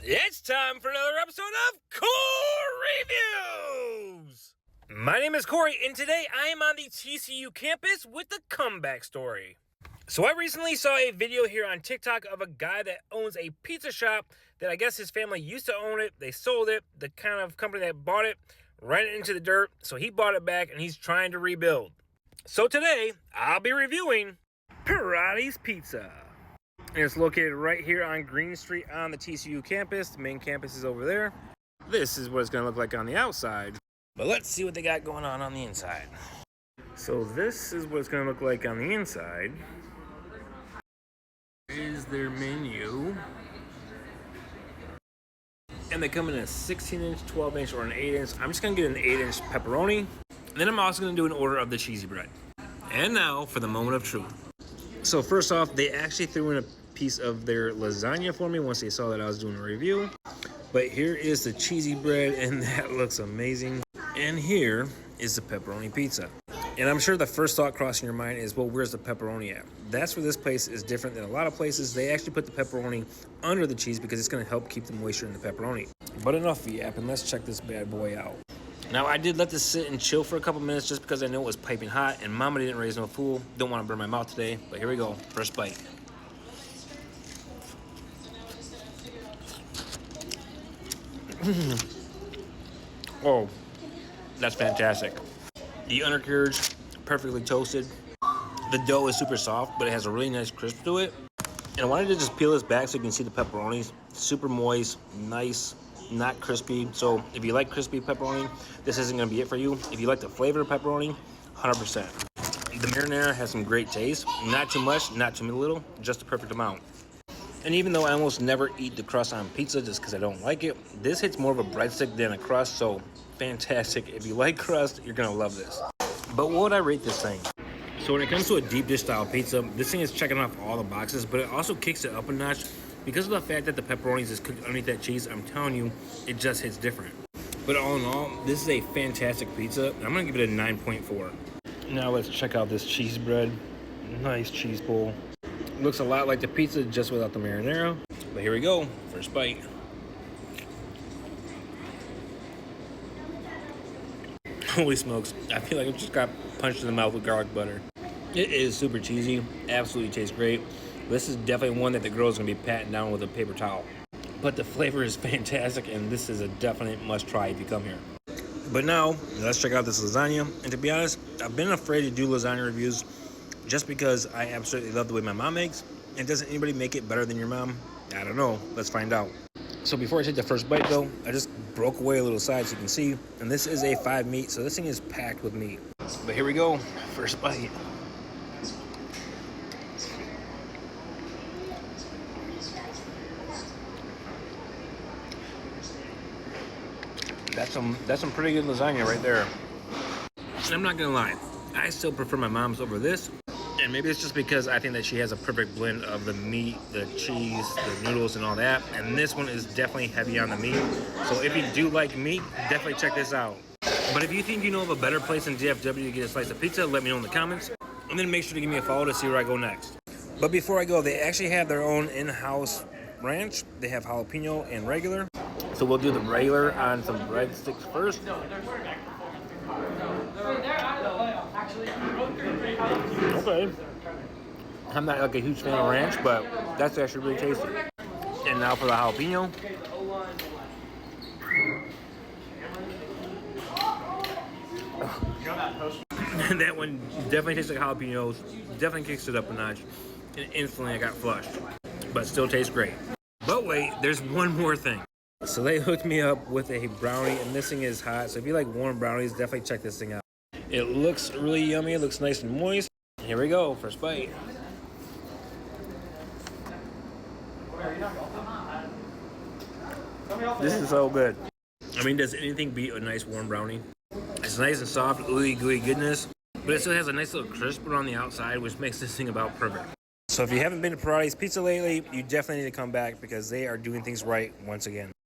It's time for another episode of Core Reviews! My name is Corey, and today I am on the TCU campus with a comeback story. So I recently saw a video here on TikTok of a guy that owns a pizza shop that I guess his family used to own it. They sold it. The kind of company that bought it ran it into the dirt, so he bought it back and he's trying to rebuild. So today, I'll be reviewing Parati's Pizza. And it's located right here on Green Street on the TCU campus. The main campus is over there. This is what it's going to look like on the outside. But let's see what they got going on the inside. So this is what it's going to look like on the inside. Here's their menu. And they come in a 16-inch, 12-inch, or an 8-inch. I'm just going to get an 8-inch pepperoni. And then I'm also going to do an order of the cheesy bread. And now for the moment of truth. So first off, they actually threw in a piece of their lasagna for me once they saw that I was doing a review. But here is the cheesy bread, and that looks amazing. And here is the pepperoni pizza. And I'm sure the first thought crossing your mind is, well, where's the pepperoni at? That's where this place is different than a lot of places. They actually put the pepperoni under the cheese because it's going to help keep the moisture in the pepperoni. But enough yapping, let's check this bad boy out. Now, I did let this sit and chill for a couple minutes just because I knew it was piping hot, and Mama didn't raise no fool. Don't want to burn my mouth today, but here we go. First bite. Oh, that's fantastic. The undercarriage, perfectly toasted. The dough is super soft, but it has a really nice crisp to it. And I wanted to just peel this back so you can see the pepperonis. Super moist, nice, not crispy. So if you like crispy pepperoni, this isn't going to be it for you. If you like the flavor of pepperoni, 100%. The marinara has some great taste. Not too much, not too little, just the perfect amount. And even though I almost never eat the crust on pizza just because I don't like it, this hits more of a breadstick than a crust, so fantastic. If you like crust, you're going to love this. But what would I rate this thing? So when it comes to a deep dish style pizza, this thing is checking off all the boxes, but it also kicks it up a notch. Because of the fact that the pepperonis is cooked underneath that cheese, I'm telling you, it just hits different. But all in all, this is a fantastic pizza. I'm going to give it a 9.4. Now let's check out this cheese bread. Nice cheese bowl. Looks a lot like the pizza, just without the marinara. But here we go, first bite. Holy smokes, I feel like I just got punched in the mouth with garlic butter. It is super cheesy, absolutely tastes great. This is definitely one that the girl is going to be patting down with a paper towel. But the flavor is fantastic, and this is a definite must-try if you come here. But now, let's check out this lasagna. And to be honest, I've been afraid to do lasagna reviews just because I absolutely love the way my mom makes. And doesn't anybody make it better than your mom? I don't know. Let's find out. So before I take the first bite, though, I just broke away a little side so you can see. And this is a 5 meat, so this thing is packed with meat. But here we go. First bite. That's some pretty good lasagna right there. And I'm not gonna lie, I still prefer my mom's over this. And maybe it's just because I think that she has a perfect blend of the meat, the cheese, the noodles, and all that. And this one is definitely heavy on the meat. So if you do like meat, definitely check this out. But if you think you know of a better place in DFW to get a slice of pizza, let me know in the comments. And then make sure to give me a follow to see where I go next. But before I go, they actually have their own in-house ranch. They have jalapeno and regular. So we'll do the regular on some breadsticks first. Okay. I'm not like a huge fan of ranch, but that's actually really tasty. And now for the jalapeno. That one definitely tastes like jalapenos. Definitely kicks it up a notch. And instantly I got flushed. But still tastes great. But wait, there's one more thing. So they hooked me up with a brownie, and this thing is hot. So if you like warm brownies, definitely check this thing out. It looks really yummy. It looks nice and moist. Here we go, first bite. This is so good. I mean, does anything beat a nice warm brownie? It's nice and soft, ooey gooey goodness, but it still has a nice little crisp around the outside, which makes this thing about perfect. So if you haven't been to Parati's Pizza lately, you definitely need to come back because they are doing things right once again.